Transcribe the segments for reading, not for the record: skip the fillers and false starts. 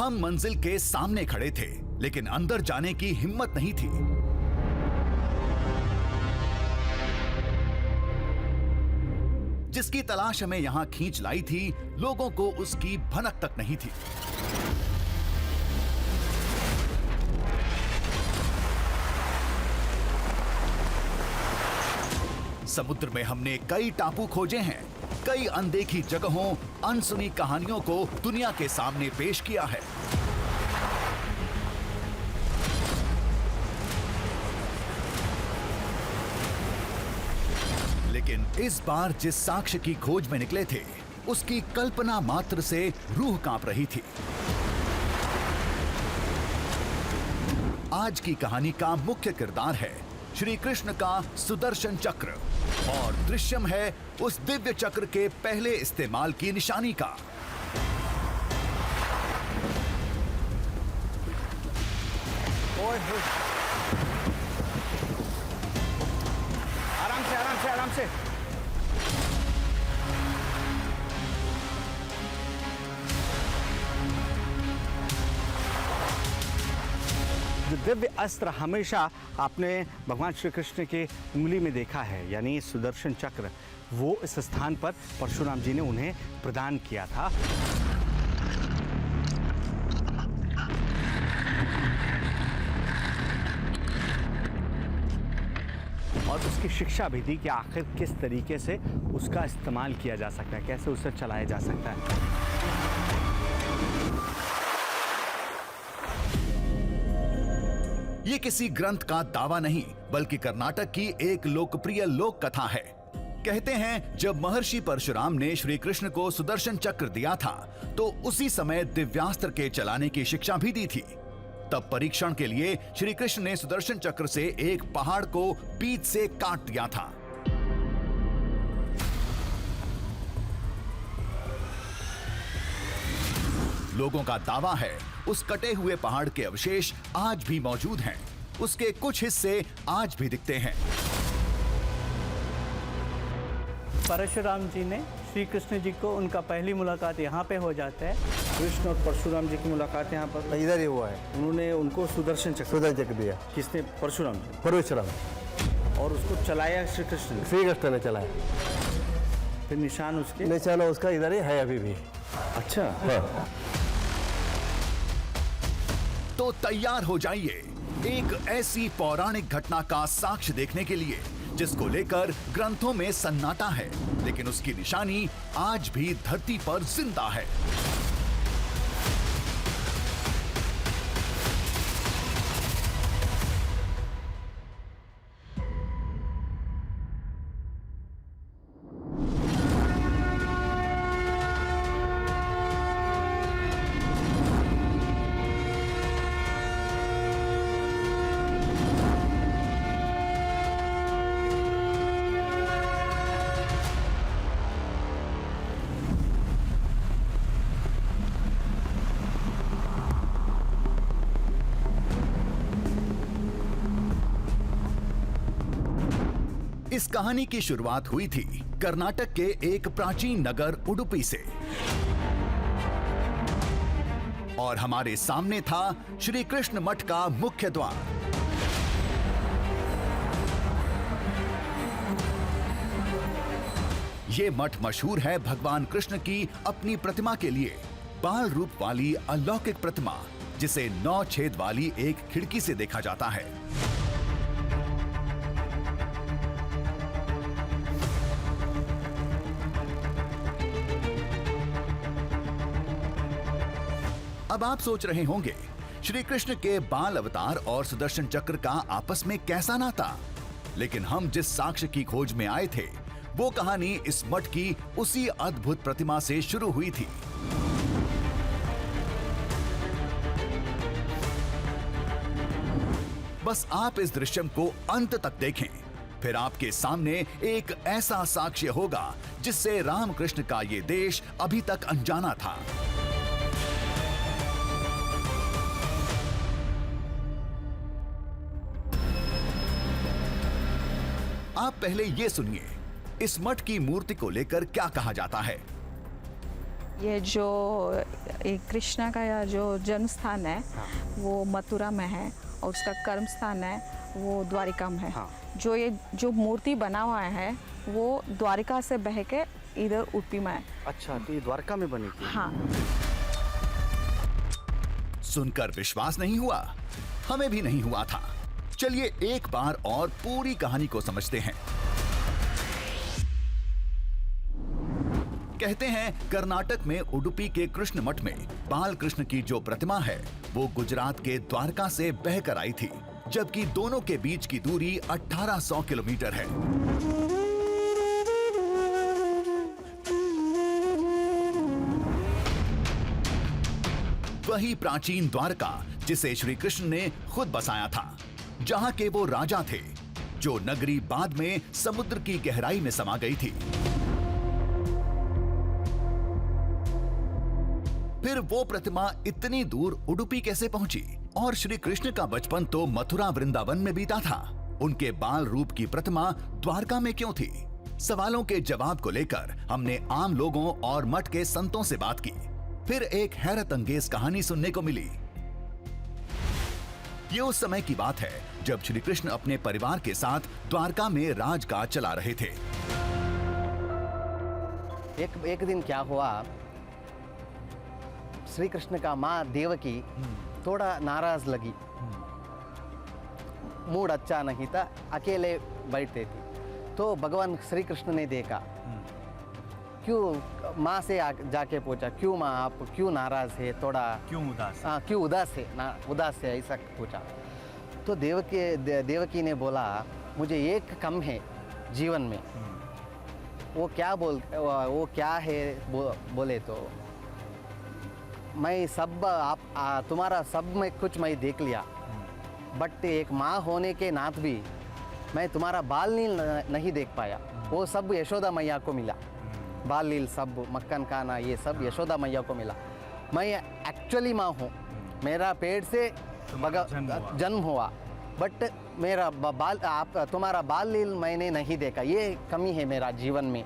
हम मंजिल के सामने खड़े थे, लेकिन अंदर जाने की हिम्मत नहीं थी। जिसकी तलाश हमें यहां खींच लाई थी, लोगों को उसकी भनक तक नहीं थी। समुद्र में हमने कई टापू खोजे हैं, कई अनदेखी जगहों, अनसुनी कहानियों को दुनिया के सामने पेश किया है। लेकिन इस बार जिस साक्ष्य की खोज में निकले थे, उसकी कल्पना मात्र से रूह कांप रही थी। आज की कहानी का मुख्य किरदार है श्री कृष्ण का सुदर्शन चक्र, और दृश्यम है उस दिव्य चक्र के पहले इस्तेमाल की निशानी का। आराम से आराम से आराम से। जो दिव्य अस्त्र हमेशा आपने भगवान श्री कृष्ण के उंगली में देखा है, यानी सुदर्शन चक्र, वो इस स्थान पर परशुराम जी ने उन्हें प्रदान किया था। और उसकी शिक्षा भी दी कि आखिर किस तरीके से उसका इस्तेमाल किया जा सकता है, कैसे उसे चलाया जा सकता है। ये किसी ग्रंथ का दावा नहीं, बल्कि कर्नाटक की एक लोकप्रिय लोक कथा है। कहते हैं जब महर्षि परशुराम ने श्री कृष्ण को सुदर्शन चक्र दिया था, तो उसी समय दिव्यास्त्र के चलाने की शिक्षा भी दी थी। तब परीक्षण के लिए श्री कृष्ण ने सुदर्शन चक्र से एक पहाड़ को बीच से काट दिया था। लोगों का दावा है उस कटे हुए पहाड़ के अवशेष आज भी मौजूद हैं। उसके कुछ हिस्से आज भी दिखते हैं। परशुराम जी ने श्री कृष्ण जी को, उनका पहली मुलाकात यहाँ पे हो जाता है। कृष्ण और परशुराम जी की मुलाकात यहाँ पर इधर ही हुआ है। उन्होंने उनको सुदर्शन चक्र दिया। किसने? परशुराम जी। परशुराम। और उसको चलाया श्री कृष्ण ने। श्री कृष्ण ने चलाया। फिर निशान उसके? निशान उसका इधर ही है अभी भी। अच्छा। हाँ। तो तैयार हो जाइए एक ऐसी पौराणिक घटना का साक्ष्य देखने के लिए जिसको लेकर ग्रंथों में सन्नाटा है, लेकिन उसकी निशानी आज भी धरती पर जिंदा है। इस कहानी की शुरुआत हुई थी कर्नाटक के एक प्राचीन नगर उडुपी से, और हमारे सामने था श्री कृष्ण मठ का मुख्य द्वार। ये मठ मशहूर है भगवान कृष्ण की अपनी प्रतिमा के लिए, बाल रूप वाली अलौकिक प्रतिमा, जिसे 9 छेद वाली एक खिड़की से देखा जाता है। अब आप सोच रहे होंगे श्री कृष्ण के बाल अवतार और सुदर्शन चक्र का आपस में कैसा नाता, लेकिन हम जिस साक्ष्य की खोज में आए थे, वो कहानी इस मठ की उसी अद्भुत प्रतिमा से शुरू हुई थी। बस आप इस दृश्यम को अंत तक देखें, फिर आपके सामने एक ऐसा साक्ष्य होगा जिससे रामकृष्ण का ये देश अभी तक अनजाना था। आप पहले ये सुनिए, इस मठ की मूर्ति को लेकर क्या कहा जाता है। ये जो ये कृष्णा का या जो जन्म स्थान है वो मथुरा में है और उसका कर्म स्थान है वो द्वारिका में है। हाँ। जो मूर्ति बना हुआ है वो द्वारिका से बह के इधर उडुपी में है। अच्छा, तो ये द्वारका में बनी थी। हाँ। सुनकर विश्वास नहीं हुआ? हमें भी नहीं हुआ था। चलिए एक बार और पूरी कहानी को समझते हैं। कहते हैं कर्नाटक में उडुपी के कृष्ण मठ में बाल कृष्ण की जो प्रतिमा है वो गुजरात के द्वारका से बहकर आई थी, जबकि दोनों के बीच की दूरी 1800 किलोमीटर है। वही प्राचीन द्वारका जिसे श्री कृष्ण ने खुद बसाया था, जहां के वो राजा थे, जो नगरी बाद में समुद्र की गहराई में समा गई थी। फिर वो प्रतिमा इतनी दूर उडुपी कैसे पहुंची? और श्री कृष्ण का बचपन तो मथुरा वृंदावन में बीता था, उनके बाल रूप की प्रतिमा द्वारका में क्यों थी? सवालों के जवाब को लेकर हमने आम लोगों और मठ के संतों से बात की। फिर एक हैरत अंगेज कहानी सुनने को मिली। ये उस समय की बात है जब श्री कृष्ण अपने परिवार के साथ द्वारका में राजकाज चला रहे थे। एक दिन क्या हुआ, श्री कृष्ण का माँ देवकी थोड़ा नाराज लगी, मूड अच्छा नहीं था, अकेले बैठते थे। तो भगवान श्री कृष्ण ने देखा, क्यों माँ से जाके पूछा, क्यों माँ आप क्यों नाराज है, थोड़ा क्यों उदास? हाँ क्यों उदास है ना, उदास है ऐसा पूछा। तो देवकी ने बोला, मुझे एक कम है जीवन में। वो क्या है बोले तो मैं सब तुम्हारा सब में कुछ मैं देख लिया, बट एक माँ होने के नात भी मैं तुम्हारा बाल नील नहीं देख पाया। वो सब यशोदा मैया को मिला, बाल नील सब मक्खन खाना ये सब यशोदा मैया को मिला। मैं एक्चुअली माँ हूँ, मेरा पेट से जन्म हुआ, बट मेरा तुम्हारा बाल लील मैंने नहीं देखा। ये कमी है मेरा जीवन में।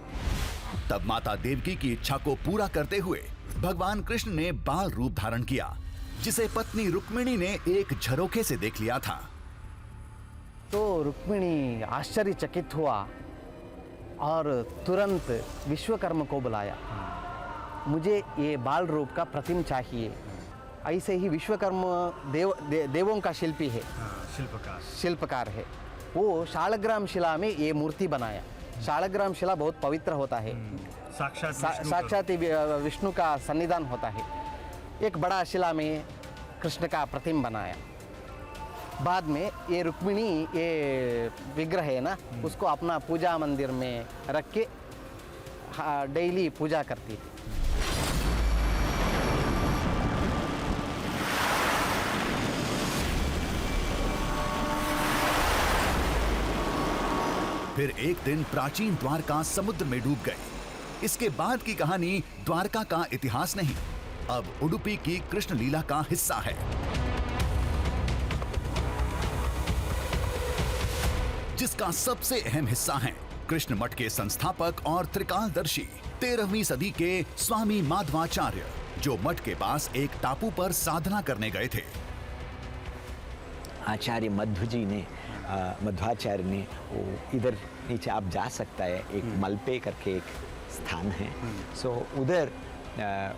तब माता देवकी की इच्छा को पूरा करते हुए भगवान कृष्ण ने बाल रूप धारण किया, जिसे पत्नी रुक्मिणी ने एक झरोखे से देख लिया था। तो रुक्मिणी आश्चर्यचकित हुआ और तुरंत विश्वकर्मा को बुलाया, मुझे ये बाल रूप का प्रतिम चाहिए। ऐसे ही विश्वकर्मा देवों का शिल्पी है, शिल्पकार है। वो शालग्राम शिला में ये मूर्ति बनाया। शालग्राम शिला बहुत पवित्र होता है, साक्षात विष्णु का सन्निधान होता है। एक बड़ा शिला में कृष्ण का प्रतिम बनाया। बाद में ये रुक्मिणी ये विग्रह है ना, उसको अपना पूजा मंदिर में रख के डेली पूजा करती थी। फिर एक दिन प्राचीन द्वारका समुद्र में डूब गई। इसके बाद की कहानी द्वारका का इतिहास नहीं, अब उडुपी की कृष्ण लीला का हिस्सा है। जिसका सबसे अहम हिस्सा है कृष्ण मठ के संस्थापक और त्रिकालदर्शी 13वीं सदी के स्वामी माधवाचार्य, जो मठ के पास एक टापू पर साधना करने गए थे। आचार्य मध्वाचार्य ने वो इधर नीचे आप जा सकता है, एक मलपे करके एक स्थान है, सो उधर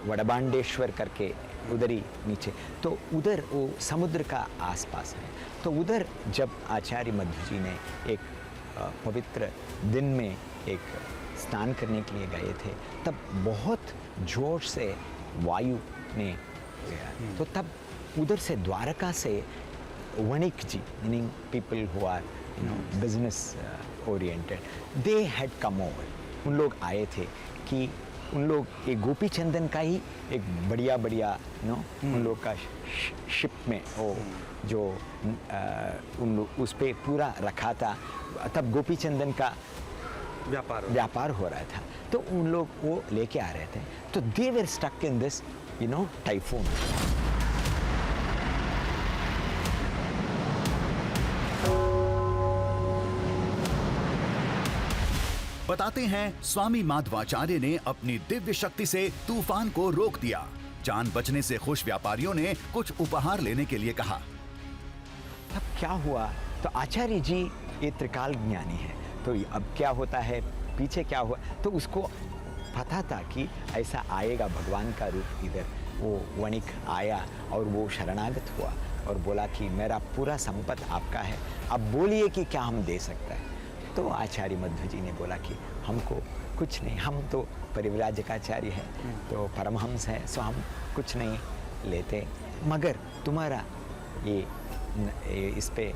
वडबांडेश्वर करके उधर ही नीचे, तो उधर वो समुद्र का आसपास है। तो उधर जब आचार्य मध्व जी ने एक पवित्र दिन में एक स्नान करने के लिए गए थे, तब बहुत जोर से वायु ने, तो तब उधर से द्वारका से वणिक जी, meaning people who are business oriented, they had come over. उन लोग आए थे कि उन लोग एक गोपी चंदन का ही एक बढ़िया उन लोग का शिप में वो जो उन लोग उस पे पूरा रखा था, तब गोपी चंदन का व्यापार हो रहा था, तो उन लोग वो लेके आ रहे थे। तो they were stuck in this typhoon. बताते हैं स्वामी माधवाचार्य ने अपनी दिव्य शक्ति से तूफान को रोक दिया। जान बचने से खुश व्यापारियों ने कुछ उपहार लेने के लिए कहा। तब क्या हुआ, तो आचार्य जी ये त्रिकाल ज्ञानी है, तो अब क्या होता है, पीछे क्या हुआ, तो उसको पता था कि ऐसा आएगा भगवान का रूप इधर। वो वणिक आया और वो शरणागत हुआ और बोला कि मेरा पूरा संपत्ति आपका है, अब बोलिए कि क्या हम दे सकते हैं। तो आचार्य मध्व जी ने बोला कि हमको कुछ नहीं, हम तो परिव्राजकाचार्य है, तो परमहंस है, सो हम कुछ नहीं लेते, मगर तुम्हारा ये इस पे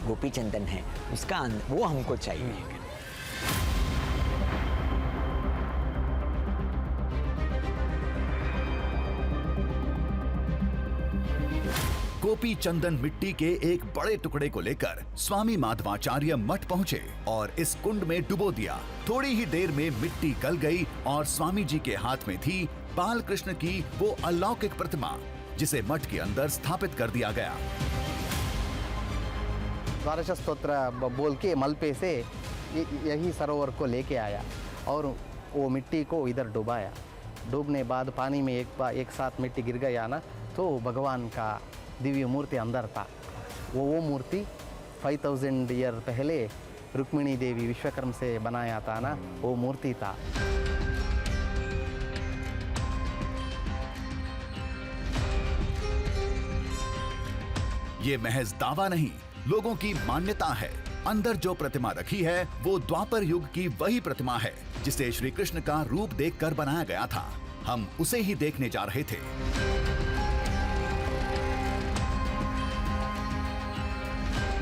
गोपी चंदन है, उसका वो हमको चाहिए। गोपी चंदन मिट्टी के एक बड़े टुकड़े को लेकर स्वामी माधवाचार्य मठ पहुंचे और इस कुंड में डुबो दिया। थोड़ी ही देर में मिट्टी गल गई और स्वामी जी के हाथ में थी बाल कृष्ण की वो अलौकिक प्रतिमा, जिसे मठ के अंदर स्थापित कर दिया गया। द्वादश स्तोत्र बोल के मलपे से यही सरोवर को लेके आया और वो मिट्टी को इधर डुबाया। डूबने बाद पानी में एक साथ मिट्टी गिर गया ना, तो भगवान का दिव्य मूर्ति अंदर था। वो मूर्ति 5000 ईयर पहले रुक्मिणी देवी विश्वकर्म से बनाया था ना, वो मूर्ति था। ये महज दावा नहीं, लोगों की मान्यता है। अंदर जो प्रतिमा रखी है वो द्वापर युग की वही प्रतिमा है जिसे श्री कृष्ण का रूप देखकर बनाया गया था। हम उसे ही देखने जा रहे थे।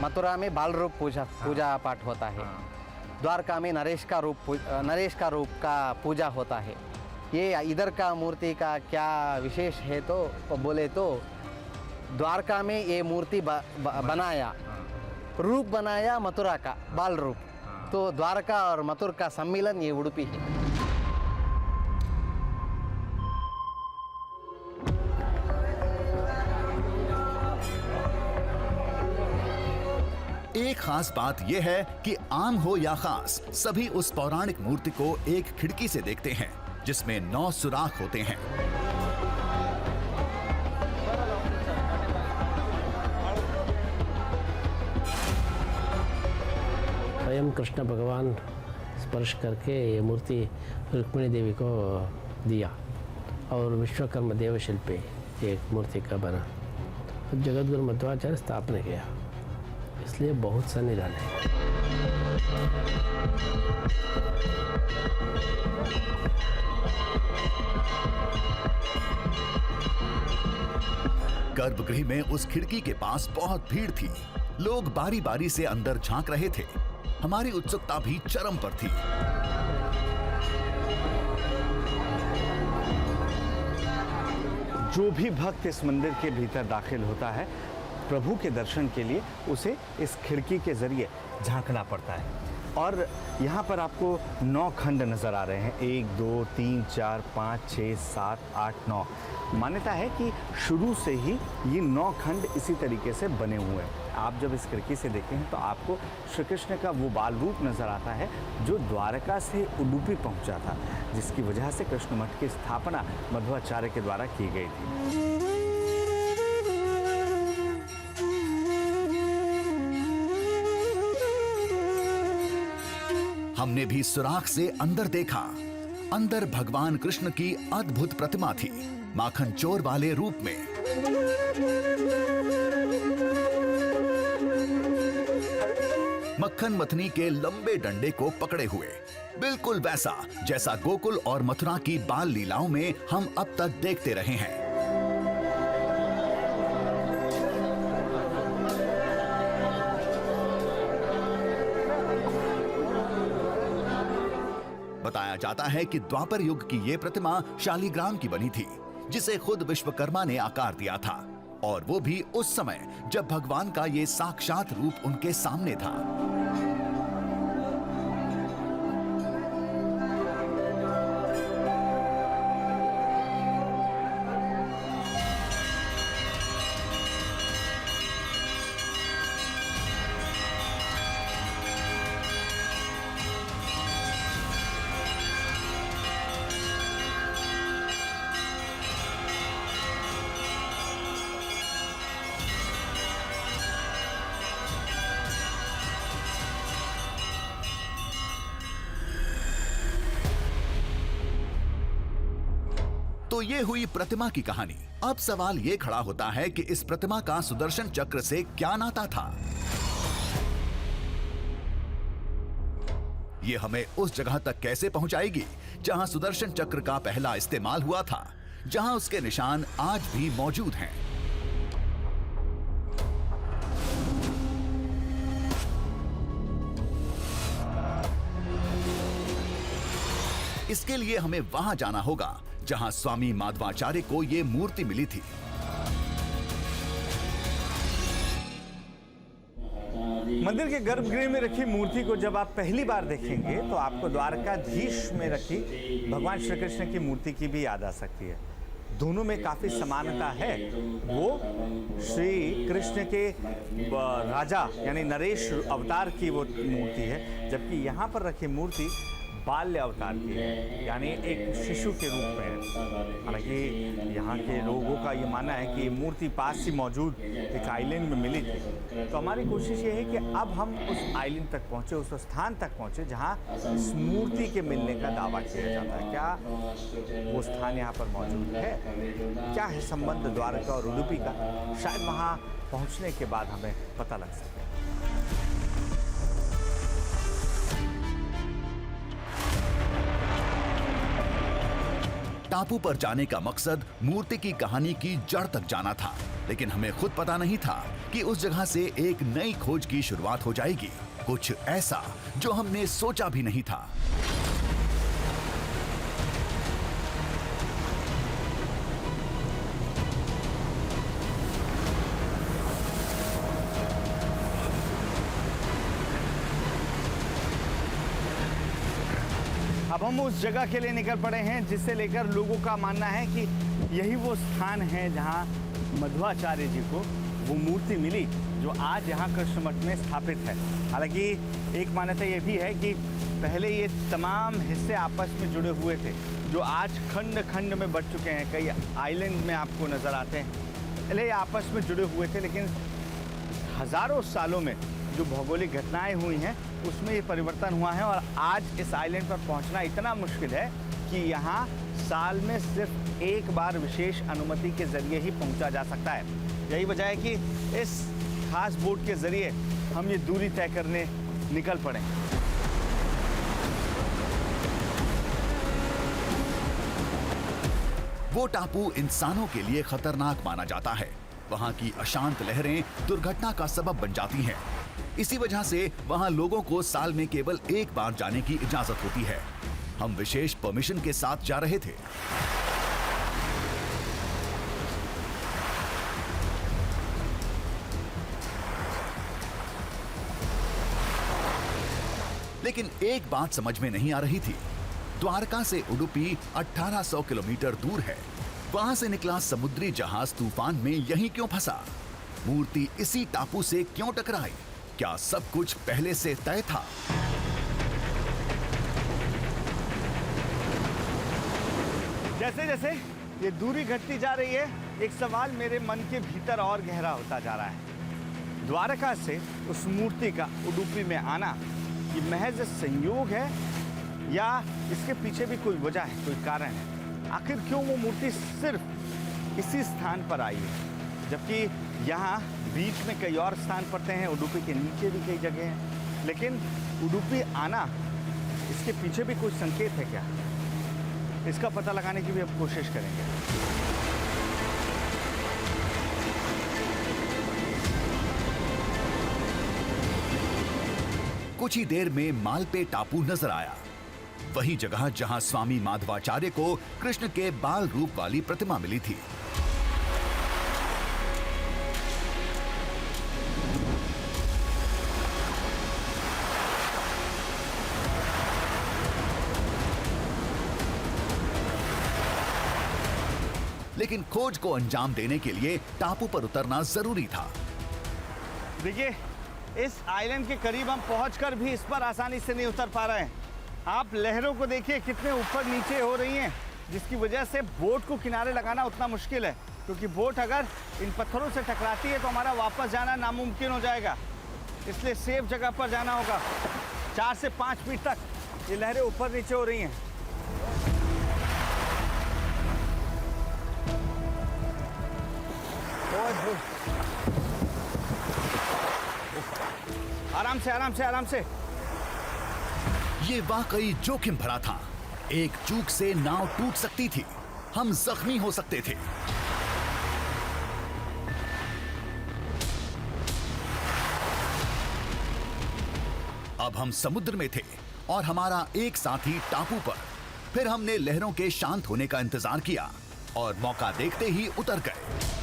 मथुरा में बाल रूप पूजा पाठ होता है। द्वारका में नरेश का रूप का पूजा होता है। ये इधर का मूर्ति का क्या विशेष है तो बोले तो द्वारका में ये मूर्ति बनाया, रूप बनाया मथुरा का बाल रूप, तो द्वारका और मथुरा का सम्मिलन ये उडुपी है। एक खास बात यह है कि आम हो या खास, सभी उस पौराणिक मूर्ति को एक खिड़की से देखते हैं जिसमें 9 सुराख होते हैं। स्वयं कृष्ण भगवान स्पर्श करके ये मूर्ति रुक्मिणी देवी को दिया और विश्वकर्मा देव शिल्पी एक मूर्ति का बना। जगतगुरु मध्वाचार्य स्थापना किया, इसलिए बहुत सा निराला है। गर्भगृह में उस खिड़की के पास बहुत भीड़ थी। लोग बारी बारी से अंदर झांक रहे थे। हमारी उत्सुकता भी चरम पर थी। जो भी भक्त इस मंदिर के भीतर दाखिल होता है, प्रभु के दर्शन के लिए उसे इस खिड़की के जरिए झांकना पड़ता है। और यहाँ पर आपको 9 खंड नज़र आ रहे हैं, 1 2 3 4 5 6 7 8 9। मान्यता है कि शुरू से ही ये 9 खंड इसी तरीके से बने हुए हैं। आप जब इस खिड़की से देखें तो आपको श्री कृष्ण का वो बाल रूप नज़र आता है जो द्वारका से उडुपी पहुँचा था, जिसकी वजह से कृष्ण मठ की स्थापना मध्वाचार्य के द्वारा की गई थी। हमने भी सुराख से अंदर देखा। अंदर भगवान कृष्ण की अद्भुत प्रतिमा थी, माखन चोर वाले रूप में। मक्खन मथनी के लंबे डंडे को पकड़े हुए, बिल्कुल वैसा जैसा गोकुल और मथुरा की बाल लीलाओं में हम अब तक देखते रहे हैं। बताया जाता है कि द्वापर युग की ये प्रतिमा शालिग्राम की बनी थी, जिसे खुद विश्वकर्मा ने आकार दिया था, और वो भी उस समय जब भगवान का ये साक्षात रूप उनके सामने था। तो ये हुई प्रतिमा की कहानी। अब सवाल ये खड़ा होता है कि इस प्रतिमा का सुदर्शन चक्र से क्या नाता था। ये हमें उस जगह तक कैसे पहुंचाएगी जहां सुदर्शन चक्र का पहला इस्तेमाल हुआ था, जहां उसके निशान आज भी मौजूद हैं। इसके लिए हमें वहां जाना होगा जहां स्वामी माधवाचार्य को ये मूर्ति मिली थी। मंदिर के गर्भगृह में रखी मूर्ति को जब आप पहली बार देखेंगे तो आपको द्वारकाधीश में रखी भगवान श्री कृष्ण की मूर्ति की भी याद आ सकती है। दोनों में काफी समानता है। वो श्री कृष्ण के राजा यानी नरेश अवतार की वो मूर्ति है, जबकि यहाँ पर रखी मूर्ति बाल्य अवतार की है, यानी एक शिशु के रूप में है। हालांकि यहाँ के लोगों का ये मानना है कि ये मूर्ति पास ही मौजूद एक आइलैंड में मिली थी। तो हमारी कोशिश ये है कि अब हम उस आइलैंड तक पहुँचे, उस स्थान तक पहुँचे जहाँ इस मूर्ति के मिलने का दावा किया जाता है। क्या वो स्थान यहाँ पर मौजूद है? क्या है संबंध द्वारका और उडुपी का? शायद वहाँ पहुँचने के बाद हमें पता लग सके। टापू पर जाने का मकसद मूर्ति की कहानी की जड़ तक जाना था, लेकिन हमें खुद पता नहीं था कि उस जगह से एक नई खोज की शुरुआत हो जाएगी, कुछ ऐसा जो हमने सोचा भी नहीं था। अब हम उस जगह के लिए निकल पड़े हैं जिसे लेकर लोगों का मानना है कि यही वो स्थान है जहां मध्वाचार्य जी को वो मूर्ति मिली जो आज यहाँ कृष्ण मठ में स्थापित है। हालांकि एक मान्यता ये भी है कि पहले ये तमाम हिस्से आपस में जुड़े हुए थे, जो आज खंड खंड में बढ़ चुके हैं। कई आइलैंड में आपको नज़र आते हैं। पहले ये आपस में जुड़े हुए थे, लेकिन हज़ारों सालों में जो भौगोलिक घटनाएं हुई हैं उसमें ये परिवर्तन हुआ है और आज इस आइलैंड पर पहुंचना इतना मुश्किल है कि यहाँ साल में सिर्फ एक बार विशेष अनुमति के जरिए ही पहुंचा जा सकता है। यही वजह है कि इस खास बोट के जरिए हम ये दूरी तय करने निकल पड़े। वो टापू इंसानों के लिए खतरनाक माना जाता है। वहाँ की अशांत लहरें दुर्घटना का सबब बन जाती हैं। इसी वजह से वहाँ लोगों को साल में केवल एक बार जाने की इजाजत होती है। हम विशेष परमिशन के साथ जा रहे थे। लेकिन एक बात समझ में नहीं आ रही थी। द्वारका से उडुपी 1800 किलोमीटर दूर है। वहां से निकला समुद्री जहाज तूफान में यहीं क्यों फंसा? मूर्ति इसी टापू से क्यों टकराई? क्या सब कुछ पहले से तय था? जैसे जैसे ये दूरी घटती जा रही है, एक सवाल मेरे मन के भीतर और गहरा होता जा रहा है। द्वारका से उस मूर्ति का उडुपी में आना ये महज संयोग है या इसके पीछे भी कोई वजह है, कोई कारण है? आखिर क्यों वो मूर्ति सिर्फ इसी स्थान पर आई है, जबकि यहाँ बीच में कई और स्थान पड़ते हैं, उडुपी के नीचे भी कई जगह हैं। लेकिन उडुपी आना, इसके पीछे भी कुछ संकेत है क्या? इसका पता लगाने की भी हम कोशिश करेंगे। कुछ ही देर में मालपे टापू नजर आया, वही जगह जहां स्वामी माधवाचार्य को कृष्ण के बाल रूप वाली प्रतिमा मिली थी। लेकिन खोज को अंजाम देने के लिए टापू पर उतरना जरूरी था। देखिए, इस आइलैंड के करीब हम पहुंचकर भी इस पर आसानी से नहीं उतर पा रहे हैं। आप लहरों को देखिए कितने ऊपर नीचे हो रही हैं, जिसकी वजह से बोट को किनारे लगाना उतना मुश्किल है, क्योंकि बोट अगर इन पत्थरों से टकराती है तो हमारा वापस जाना नामुमकिन हो जाएगा। इसलिए सेफ जगह पर जाना होगा। 4 से 5 फीट तक ये लहरें ऊपर नीचे हो रही हैं। आराम से आराम से आराम से। ये वाकई जोखिम भरा था। एक चूक से नाव टूट सकती थी, हम जख्मी हो सकते थे। अब हम समुद्र में थे और हमारा एक साथी टापू पर। फिर हमने लहरों के शांत होने का इंतजार किया और मौका देखते ही उतर गए।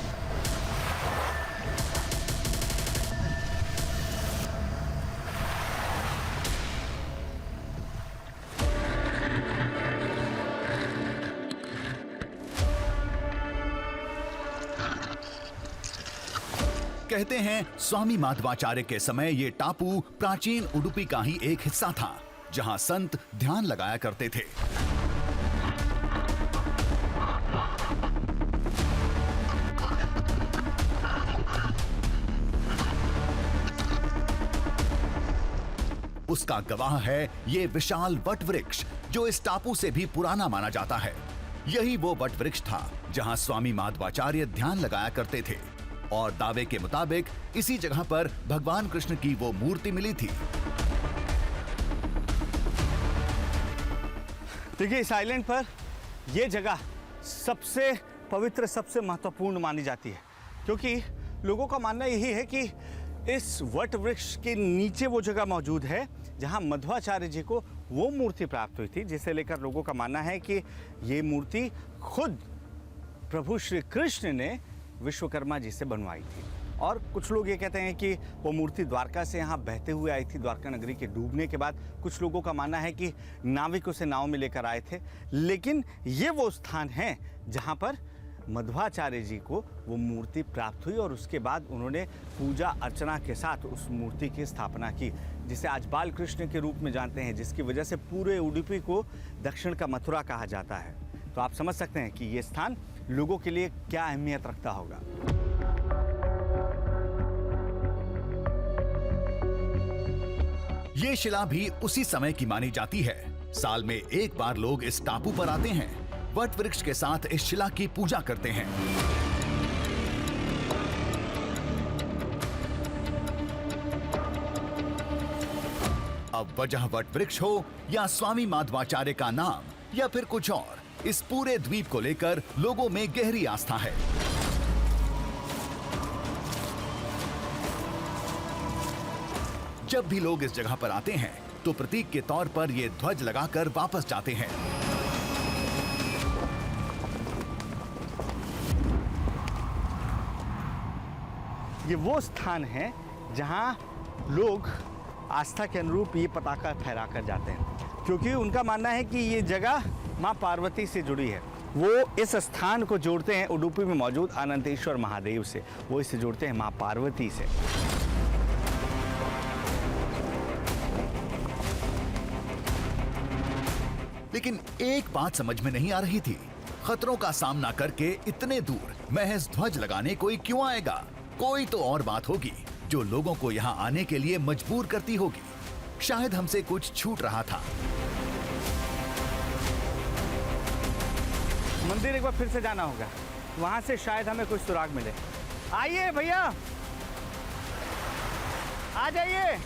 कहते हैं स्वामी माधवाचार्य के समय ये टापू प्राचीन उडुपी का ही एक हिस्सा था, जहां संत ध्यान लगाया करते थे। उसका गवाह है ये विशाल वट वृक्ष, जो इस टापू से भी पुराना माना जाता है। यही वो वट वृक्ष था जहां स्वामी माधवाचार्य ध्यान लगाया करते थे और दावे के मुताबिक इसी जगह पर भगवान कृष्ण की वो मूर्ति मिली थी। देखिए, इस आइलैंड पर यह जगह सबसे पवित्र, सबसे महत्वपूर्ण मानी जाती है, क्योंकि लोगों का मानना यही है कि इस वट वृक्ष के नीचे वो जगह मौजूद है जहां मध्वाचार्य जी को वो मूर्ति प्राप्त हुई थी, जिसे लेकर लोगों का मानना है कि ये मूर्ति खुद प्रभु श्री कृष्ण ने विश्वकर्मा जी से बनवाई थी। और कुछ लोग ये कहते हैं कि वो मूर्ति द्वारका से यहाँ बहते हुए आई थी। द्वारका नगरी के डूबने के बाद कुछ लोगों का मानना है कि नाविक उसे नाव में लेकर आए थे। लेकिन ये वो स्थान है जहाँ पर मध्वाचार्य जी को वो मूर्ति प्राप्त हुई और उसके बाद उन्होंने पूजा अर्चना के साथ उस मूर्ति की स्थापना की, जिसे आज बाल कृष्ण के रूप में जानते हैं, जिसकी वजह से पूरे उडुपी को दक्षिण का मथुरा कहा जाता है। तो आप समझ सकते हैं कि ये स्थान लोगों के लिए क्या अहमियत रखता होगा। ये शिला भी उसी समय की मानी जाती है। साल में एक बार लोग इस टापू पर आते हैं, वट वृक्ष के साथ इस शिला की पूजा करते हैं। अब वजह वट वृक्ष हो या स्वामी माधवाचार्य का नाम या फिर कुछ और, इस पूरे द्वीप को लेकर लोगों में गहरी आस्था है। जब भी लोग इस जगह पर आते हैं तो प्रतीक के तौर पर ये ध्वज लगाकर वापस जाते हैं। ये वो स्थान है जहां लोग आस्था के अनुरूप ये पताका फहरा कर जाते हैं, क्योंकि उनका मानना है कि ये जगह मां पार्वती से जुड़ी है। वो इस स्थान को जोड़ते हैं उडुपी में मौजूद अनंतेश्वर महादेव से, वो इसे जोड़ते हैं मां पार्वती से। लेकिन एक बात समझ में नहीं आ रही थी, खतरों का सामना करके इतने दूर महज ध्वज लगाने कोई क्यों आएगा? कोई तो और बात होगी जो लोगों को यहाँ आने के लिए मजबूर करती होगी। शायद हमसे कुछ छूट रहा था। मंदिर एक बार फिर से जाना होगा, वहां से शायद हमें कुछ सुराग मिले। आइए भैया, आ जाइए।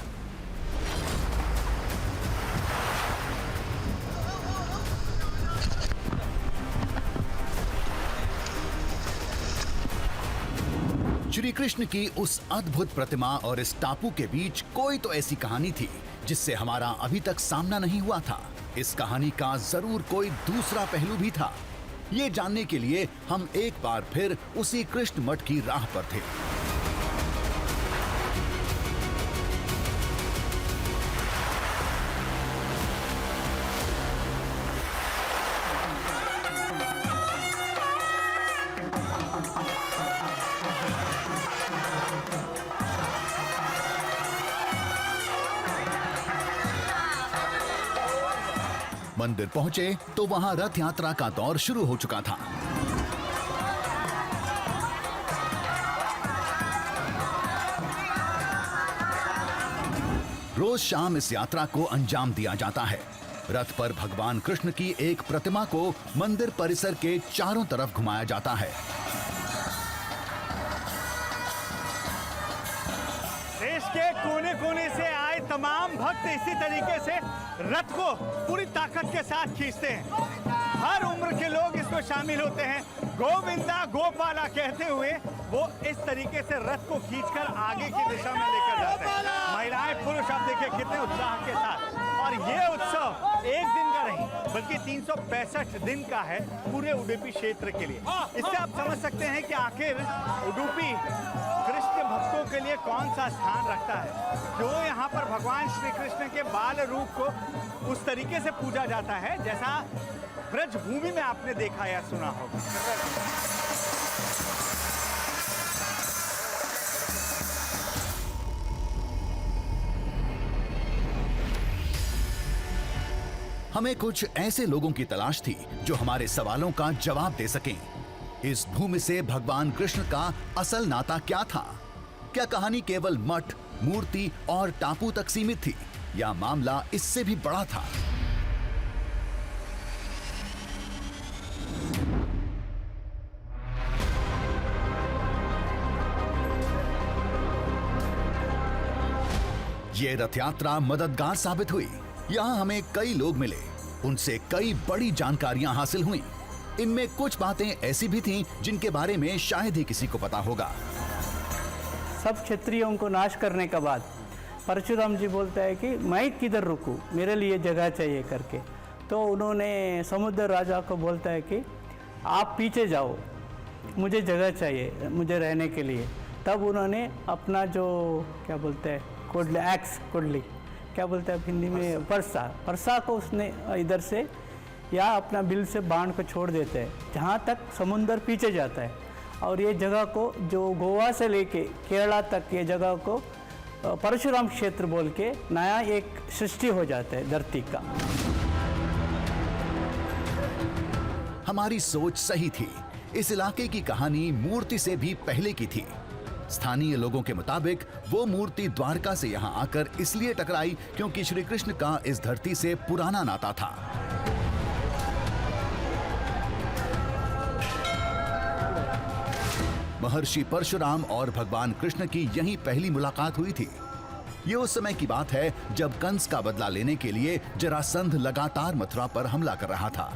श्री कृष्ण की उस अद्भुत प्रतिमा और इस टापू के बीच कोई तो ऐसी कहानी थी जिससे हमारा अभी तक सामना नहीं हुआ था। इस कहानी का जरूर कोई दूसरा पहलू भी था। ये जानने के लिए हम एक बार फिर उसी कृष्ण मठ की राह पर थे। मंदिर पहुंचे तो वहां रथ यात्रा का दौर शुरू हो चुका था। रोज शाम इस यात्रा को अंजाम दिया जाता है। रथ पर भगवान कृष्ण की एक प्रतिमा को मंदिर परिसर के चारों तरफ घुमाया जाता है। देश के कोने कोने से आए तमाम भक्त इसी तरीके से रथ को पूरी ताकत के साथ खींचते हैं। हर उम्र के लोग इसमें शामिल होते हैं। गोविंदा गोपाला कहते हुए वो इस तरीके से रथ को खींचकर आगे की दिशा में लेकर जाते हैं। महिलाएं पुरुष आप देखिए कितने उत्साह के साथ। और ये उत्सव एक दिन का नहीं बल्कि 365 दिन का है पूरे उडुपी क्षेत्र के लिए। इससे आप समझ सकते हैं कि आखिर उडुपी कृष्ण भक्तों के लिए कौन सा स्थान रखता है, क्यों यहाँ पर भगवान श्री कृष्ण के बाल रूप को उस तरीके से पूजा जाता है जैसा ब्रज भूमि में आपने देखा या सुना होगा। हमें कुछ ऐसे लोगों की तलाश थी जो हमारे सवालों का जवाब दे सकें। इस भूमि से भगवान कृष्ण का असल नाता क्या था? क्या कहानी केवल मठ, मूर्ति और टापू तक सीमित थी या मामला इससे भी बड़ा था? ये रथ यात्रा मददगार साबित हुई। यहाँ हमें कई लोग मिले, उनसे कई बड़ी जानकारियां हासिल हुई। इनमें कुछ बातें ऐसी भी थीं जिनके बारे में शायद ही किसी को पता होगा। सब क्षत्रियों को नाश करने के बाद परशुराम जी बोलता है कि मैं किधर रुकूं, मेरे लिए जगह चाहिए करके। तो उन्होंने समुद्र राजा को बोलता है कि आप पीछे जाओ, मुझे जगह चाहिए मुझे रहने के लिए। तब उन्होंने अपना जो क्या बोलते हैं कोडली, एक्स कोडली क्या बोलते हैं हिंदी में, परसा को उसने इधर से या अपना बिल से बाण को छोड़ देते हैं जहाँ तक समुंदर पीछे जाता है। और ये जगह को जो गोवा से लेके केरला तक ये जगह को परशुराम क्षेत्र बोल के नया एक सृष्टि हो जाता है धरती का। हमारी सोच सही थी। इस इलाके की कहानी मूर्ति से भी पहले की थी। स्थानीय लोगों के मुताबिक वो मूर्ति द्वारका से यहाँ आकर इसलिए टकराई क्योंकि श्री कृष्ण का इस धरती से पुराना नाता था। महर्षि परशुराम और भगवान कृष्ण की यहीं पहली मुलाकात हुई थी। ये उस समय की बात है जब कंस का बदला लेने के लिए जरासंध लगातार मथुरा पर हमला कर रहा था।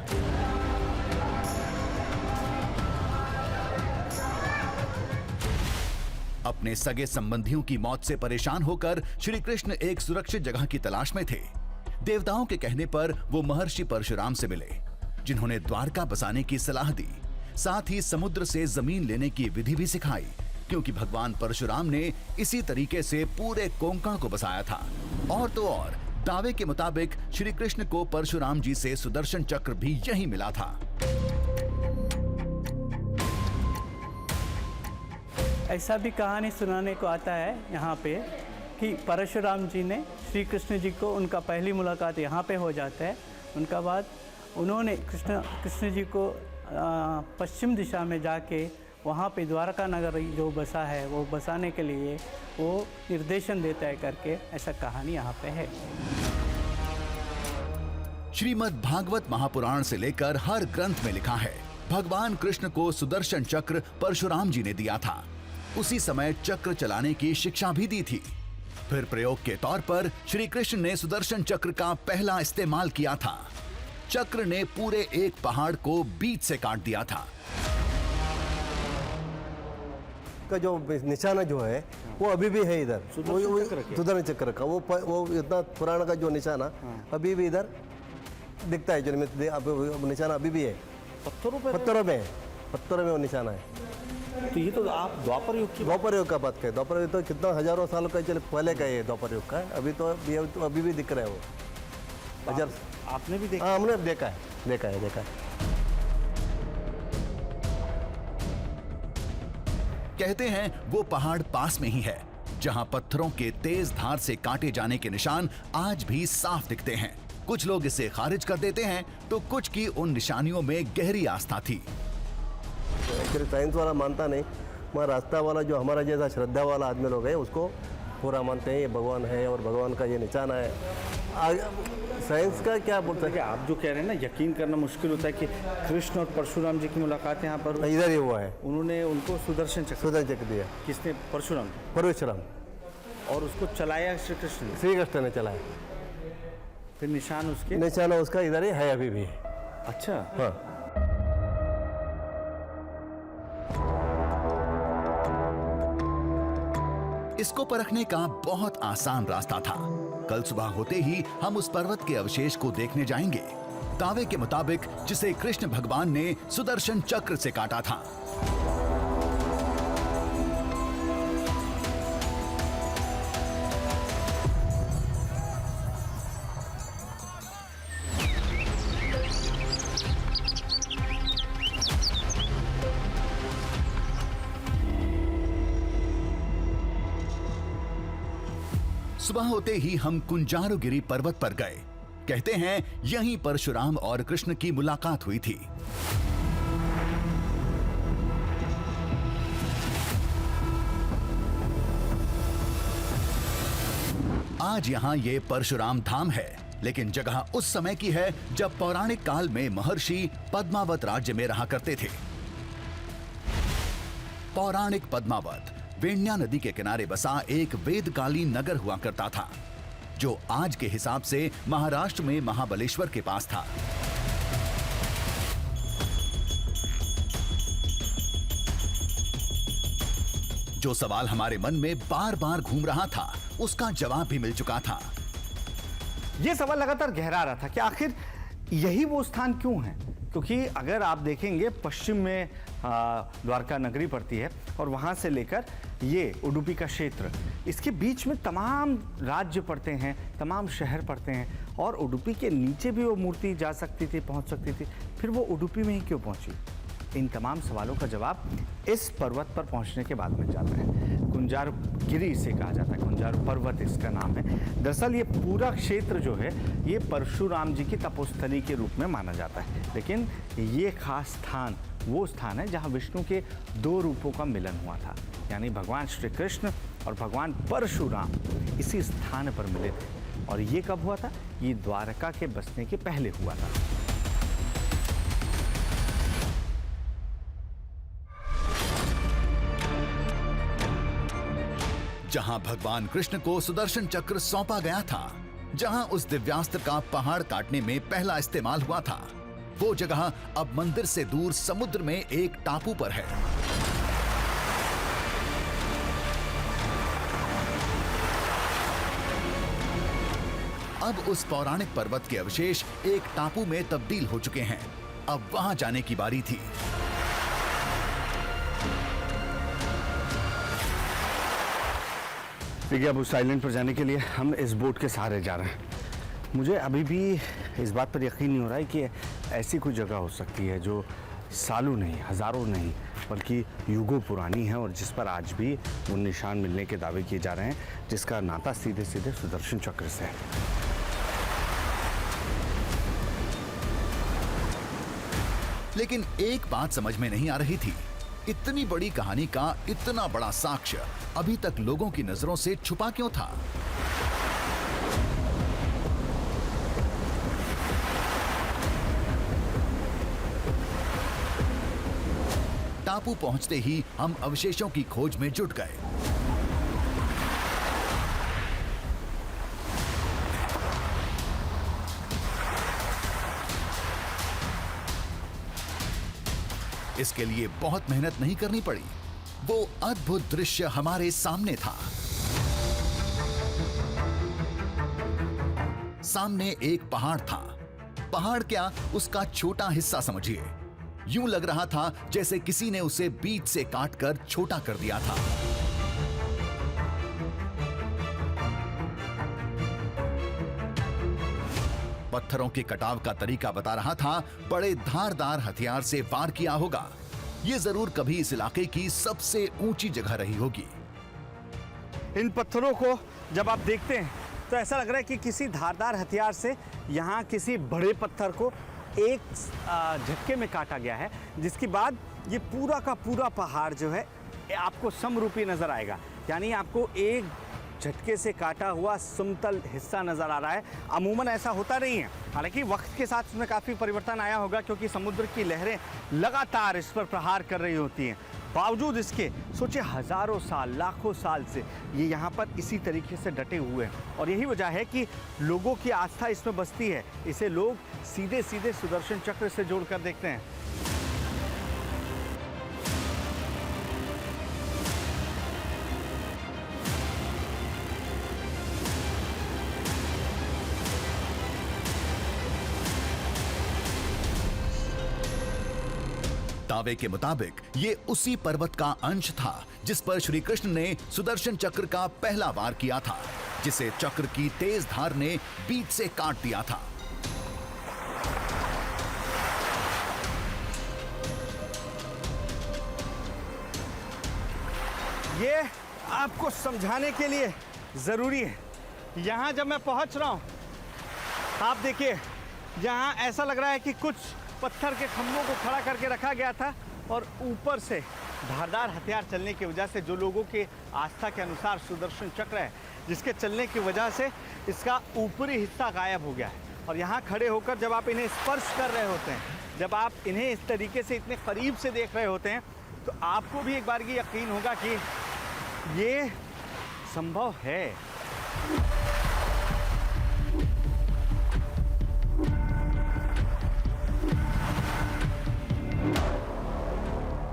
अपने सगे संबंधियों की मौत से परेशान होकर श्री कृष्ण एक सुरक्षित जगह की तलाश में थे। देवताओं के कहने पर वो महर्षि परशुराम से मिले, जिन्होंने द्वारका बसाने की सलाह दी। साथ ही समुद्र से जमीन लेने की विधि भी सिखाई, क्योंकि भगवान परशुराम ने इसी तरीके से पूरे कोंकण को बसाया था। और तो और दावे के मुताबिक श्री कृष्ण को परशुराम जी से सुदर्शन चक्र भी यहीं मिला था। ऐसा भी कहानी सुनाने को आता है यहाँ पे कि परशुराम जी ने श्री कृष्ण जी को, उनका पहली मुलाकात यहाँ पे हो जाता है। उनका बाद उन्होंने कृष्ण जी को पश्चिम दिशा में जाके वहाँ पे द्वारका नगर जो बसा है वो बसाने के लिए वो निर्देशन देता है करके ऐसा कहानी यहाँ पे है। श्रीमद् भागवत महापुराण से लेकर हर ग्रंथ में लिखा है भगवान कृष्ण को सुदर्शन चक्र परशुराम जी ने दिया था। उसी समय चक्र चलाने की शिक्षा भी दी थी। फिर प्रयोग के तौर पर श्री कृष्ण ने सुदर्शन चक्र का पहला इस्तेमाल किया था। चक्र ने पूरे एक पहाड़ को बीच से काट दिया था। का जो निशाना जो है वो अभी भी है इधर, सुदर्शन चक्र का वो इतना पुराना का जो निशाना अभी भी इधर दिखता है। जो निशाना अभी भी है, पत्थरों में वो निशाना है। तो ये तो आप द्वापर युग का बात करें, द्वापर युग तो कितना हजारों सालों का चले पहले का ये द्वापर युग का। अभी तो अभी भी दिख रहा है वो। हजार आपने भी देखा? हाँ, हमने देखा है। कहते हैं वो पहाड़ पास में ही है, जहां पत्थरों के तेज धार से काटे जाने के निशान आज भी साफ दिखते हैं। कुछ लोग इसे खारिज कर देते हैं तो कुछ की उन निशानियों में गहरी आस्था थी। एक्चुअली साइंस वाला मानता नहीं, मगर रास्ता वाला जो हमारा जैसा श्रद्धा वाला आदमी लोग है उसको पूरा मानते हैं ये भगवान है और भगवान का ये निशाना है। साइंस का क्या बोलता है? आप जो कह रहे हैं ना, यकीन करना मुश्किल होता है कि कृष्ण और परशुराम जी की मुलाकात यहाँ पर इधर ही हुआ है। उन्होंने उनको सुदर्शन चक्र दिया। किसने? परशुराम। और उसको चलाया श्री कृष्ण ने, श्री कृष्ण ने चलाया। फिर निशान उसके। निशाना उसका इधर ही है अभी भी। अच्छा। हाँ। इसको परखने का बहुत आसान रास्ता था। कल सुबह होते ही हम उस पर्वत के अवशेष को देखने जाएंगे। दावे के मुताबिक जिसे कृष्ण भगवान ने सुदर्शन चक्र से काटा था। सुबह होते ही हम कुंजारुगिरी पर्वत पर गए। कहते हैं यहीं परशुराम और कृष्ण की मुलाकात हुई थी। आज यहां ये परशुराम धाम है, लेकिन जगह उस समय की है जब पौराणिक काल में महर्षि पद्मावत राज्य में रहा करते थे। पौराणिक पद्मावत वेण्या नदी के किनारे बसा एक वेदकालीन नगर हुआ करता था, जो आज के हिसाब से महाराष्ट्र में महाबलेश्वर के पास था। जो सवाल हमारे मन में बार बार घूम रहा था, उसका जवाब भी मिल चुका था। ये सवाल लगातार गहरा रहा था कि आखिर यही वो स्थान क्यों है, क्योंकि अगर आप देखेंगे पश्चिम में द्वारका नगरी पड़ती है और वहाँ से लेकर ये उडुपी का क्षेत्र, इसके बीच में तमाम राज्य पड़ते हैं, तमाम शहर पड़ते हैं, और उडुपी के नीचे भी वो मूर्ति जा सकती थी, पहुँच सकती थी, फिर वो उडुपी में ही क्यों पहुँची? इन तमाम सवालों का जवाब इस पर्वत पर पहुंचने के बाद मिल जाता है। कुंजारुगिरी इसे कहा जाता है, कुंजारु पर्वत इसका नाम है। दरअसल ये पूरा क्षेत्र जो है ये परशुराम जी की तपोस्थली के रूप में माना जाता है, लेकिन ये खास स्थान वो स्थान है जहाँ विष्णु के दो रूपों का मिलन हुआ था, यानी भगवान श्री कृष्ण और भगवान परशुराम इसी स्थान पर मिले थे। और ये कब हुआ था? ये द्वारका के बसने के पहले हुआ था। जहां भगवान कृष्ण को सुदर्शन चक्र सौंपा गया था, जहां उस दिव्यास्त्र का पहाड़ काटने में पहला इस्तेमाल हुआ था, वो जगह अब मंदिर से दूर समुद्र में एक टापू पर है। अब उस पौराणिक पर्वत के अवशेष एक टापू में तब्दील हो चुके हैं। अब वहां जाने की बारी थी। देखिए, अब उस आइलैंड पर जाने के लिए हम इस बोट के सहारे जा रहे हैं। मुझे अभी भी इस बात पर यकीन नहीं हो रहा है कि ऐसी कोई जगह हो सकती है जो सालों नहीं, हज़ारों नहीं, बल्कि युगों पुरानी है और जिस पर आज भी वो निशान मिलने के दावे किए जा रहे हैं, जिसका नाता सीधे सीधे सुदर्शन चक्र से है। लेकिन एक बात समझ में नहीं आ रही थी, इतनी बड़ी कहानी का इतना बड़ा साक्ष्य अभी तक लोगों की नजरों से छुपा क्यों था? टापू पहुंचते ही हम अवशेषों की खोज में जुट गए। इसके लिए बहुत मेहनत नहीं करनी पड़ी। वो अद्भुत दृश्य हमारे सामने था। सामने एक पहाड़ था। पहाड़ क्या, उसका छोटा हिस्सा समझिए। यूं लग रहा था जैसे किसी ने उसे बीच से काटकर छोटा कर दिया था। पत्थरों के कटाव का तरीका बता रहा था, बड़े धारदार हथियार से वार किया होगा। ये जरूर कभी इस इलाके की सबसे ऊंची जगह रही होगी। इन पत्थरों को जब आप देखते हैं तो ऐसा लग रहा है कि किसी धारदार हथियार से यहाँ किसी बड़े पत्थर को एक झटके में काटा गया है, जिसके बाद ये पूरा का पूरा पहाड़ जो है आपको समरूपी नजर आएगा, यानी आपको एक झटके से काटा हुआ समतल हिस्सा नजर आ रहा है। अमूमन ऐसा होता नहीं है, हालांकि वक्त के साथ इसमें काफ़ी परिवर्तन आया होगा, क्योंकि समुद्र की लहरें लगातार इस पर प्रहार कर रही होती हैं। बावजूद इसके सोचिए हजारों साल लाखों साल से ये यहाँ पर इसी तरीके से डटे हुए हैं और यही वजह है कि लोगों की आस्था इसमें बसती है। इसे लोग सीधे सीधे सुदर्शन चक्र से जोड़कर देखते हैं। दावे के मुताबिक ये उसी पर्वत का अंश था जिस पर श्री कृष्ण ने सुदर्शन चक्र का पहला वार किया था, जिसे चक्र की तेज धार ने बीच से काट दिया था। ये आपको समझाने के लिए जरूरी है। यहाँ जब मैं पहुँच रहा हूँ, आप देखिए यहाँ ऐसा लग रहा है कि कुछ पत्थर के खंभों को खड़ा करके रखा गया था और ऊपर से धारदार हथियार चलने की वजह से, जो लोगों के आस्था के अनुसार सुदर्शन चक्र है, जिसके चलने की वजह से इसका ऊपरी हिस्सा गायब हो गया है। और यहाँ खड़े होकर जब आप इन्हें स्पर्श कर रहे होते हैं, जब आप इन्हें इस तरीके से इतने करीब से देख रहे होते हैं, तो आपको भी एक बार ये यकीन होगा कि ये संभव है।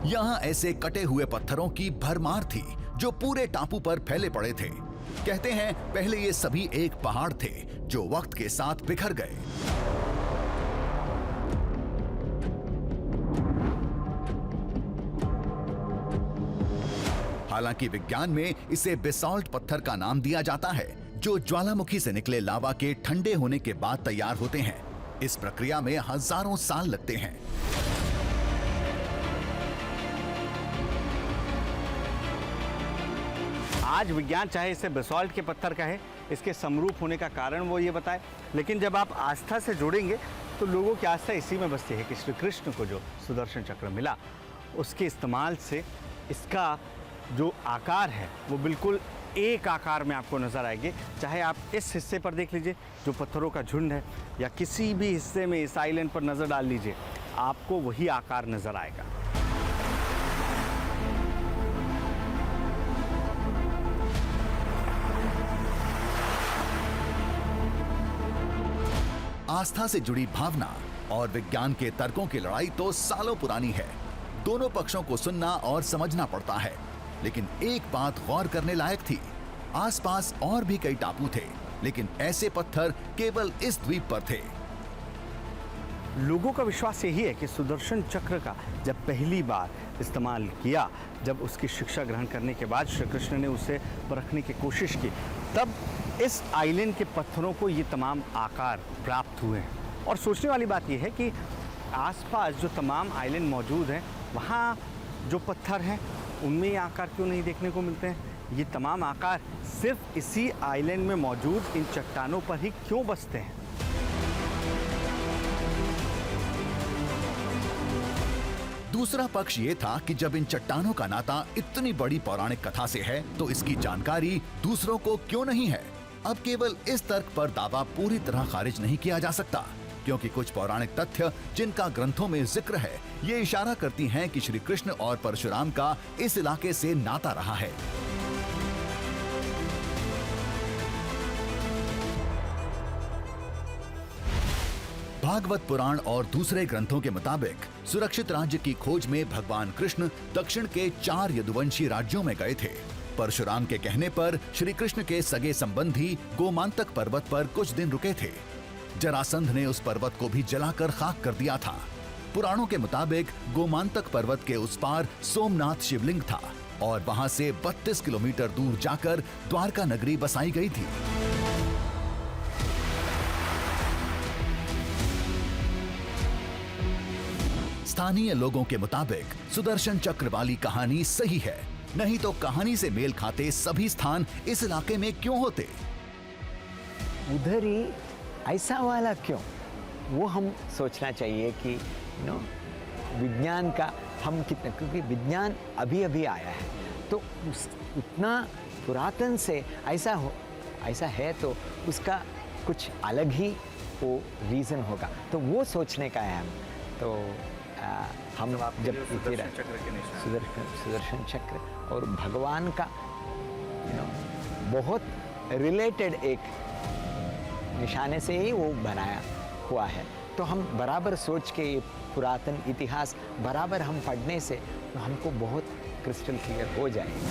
यहाँ ऐसे कटे हुए पत्थरों की भरमार थी जो पूरे टापू पर फैले पड़े थे। कहते हैं पहले ये सभी एक पहाड़ थे जो वक्त के साथ बिखर गए। हालांकि विज्ञान में इसे बेसाल्ट पत्थर का नाम दिया जाता है, जो ज्वालामुखी से निकले लावा के ठंडे होने के बाद तैयार होते हैं। इस प्रक्रिया में हजारों साल लगते हैं। आज विज्ञान चाहे इसे बेसाल्ट के पत्थर कहे, इसके समरूप होने का कारण वो ये बताए, लेकिन जब आप आस्था से जुड़ेंगे तो लोगों की आस्था इसी में बसती है कि श्री कृष्ण को जो सुदर्शन चक्र मिला, उसके इस्तेमाल से इसका जो आकार है वो बिल्कुल एक आकार में आपको नज़र आएगी। चाहे आप इस हिस्से पर देख लीजिए जो पत्थरों का झुंड है, या किसी भी हिस्से में इस आइलैंड पर नज़र डाल लीजिए, आपको वही आकार नज़र आएगा। आस्था से जुड़ी भावना और विज्ञान के तर्कों की लड़ाई तो सालों पुरानी है। दोनों पक्षों को सुनना और समझना पड़ता है, लेकिन एक बात गौर करने लायक थी। आसपास और भी कई टापू थे, लेकिन ऐसे पत्थर केवल इस द्वीप पर थे। लोगों का विश्वास यही है कि सुदर्शन चक्र का जब पहली बार इस्तेमाल किया, जब उसकी शिक्षा ग्रहण करने के बाद श्री कृष्ण ने उसे परखने की कोशिश की, तब इस आइलैंड के पत्थरों को ये तमाम आकार प्राप्त हुए हैं। और सोचने वाली बात यह है कि आसपास जो तमाम आइलैंड मौजूद हैं, वहाँ जो पत्थर हैं उनमें ये आकार क्यों नहीं देखने को मिलते हैं? ये तमाम आकार सिर्फ इसी आइलैंड में मौजूद इन चट्टानों पर ही क्यों बसते हैं? दूसरा पक्ष ये था कि जब इन चट्टानों का नाता इतनी बड़ी पौराणिक कथा से है, तो इसकी जानकारी दूसरों को क्यों नहीं है? अब केवल इस तर्क पर दावा पूरी तरह खारिज नहीं किया जा सकता, क्योंकि कुछ पौराणिक तथ्य जिनका ग्रंथों में जिक्र है, ये इशारा करती हैं कि श्री कृष्ण और परशुराम का इस इलाके से नाता रहा है। भागवत पुराण और दूसरे ग्रंथों के मुताबिक सुरक्षित राज्य की खोज में भगवान कृष्ण दक्षिण के 4 यदुवंशी राज्यों में गए थे। परशुराम के कहने पर श्री कृष्ण के सगे संबंधी गोमांतक पर्वत पर कुछ दिन रुके थे। जरासंध ने उस पर्वत को भी जलाकर खाक कर दिया था। पुराणों के मुताबिक गोमांतक पर्वत के उस पार सोमनाथ शिवलिंग था और वहां से 32 किलोमीटर दूर जाकर द्वारका नगरी बसाई गई थी। स्थानीय लोगों के मुताबिक सुदर्शन चक्र वाली कहानी सही है, नहीं तो कहानी से मेल खाते सभी स्थान इस इलाके में क्यों होते? उधर ही ऐसा वाला क्यों, वो हम सोचना चाहिए कि विज्ञान का हम कितना, क्योंकि विज्ञान अभी अभी आया है, तो उतना पुरातन से ऐसा है तो उसका कुछ अलग ही वो रीज़न होगा, तो वो सोचने का है हम। तो हम जब सुदर्शन चक्र और भगवान का बहुत रिलेटेड एक निशाने से ही वो बनाया हुआ है। तो हम बराबर सोच के ये पुरातन इतिहास बराबर हम पढ़ने से तो हमको बहुत क्रिस्टल क्लियर हो जाएगा।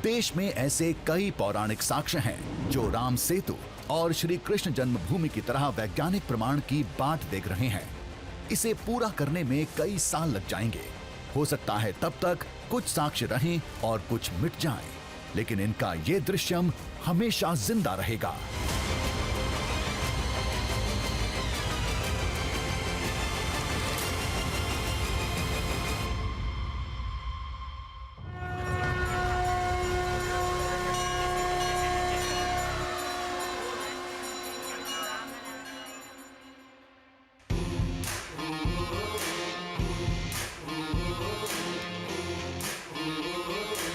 देश में ऐसे कई पौराणिक साक्ष्य हैं जो राम सेतु और श्री कृष्ण जन्मभूमि की तरह वैज्ञानिक प्रमाण की बाट देख रहे हैं। इसे पूरा करने में कई साल लग जाएंगे। हो सकता है तब तक कुछ साक्ष्य रहें और कुछ मिट जाएं, लेकिन इनका ये दृश्यम हमेशा जिंदा रहेगा।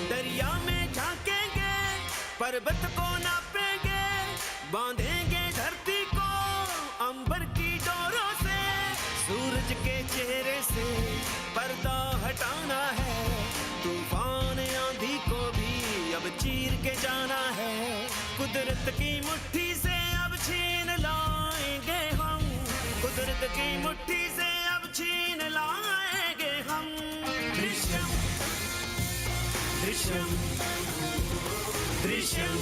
दरिया में झांकेंगे, पर्वत को नापेंगे, बांधेंगे धरती को अंबर की डोरों से, सूरज के चेहरे से पर्दा हटाना है, तूफान आंधी को भी अब चीर के जाना है, कुदरत की मुट्ठी से अब छीन लाएंगे हम, कुदरत की मुट्ठी से अब छीन लाएंगे हम। दृश्यम दृश्यम दृश्यम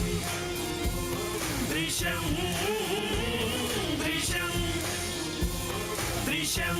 दृश्यम दृश्यम दृश्यम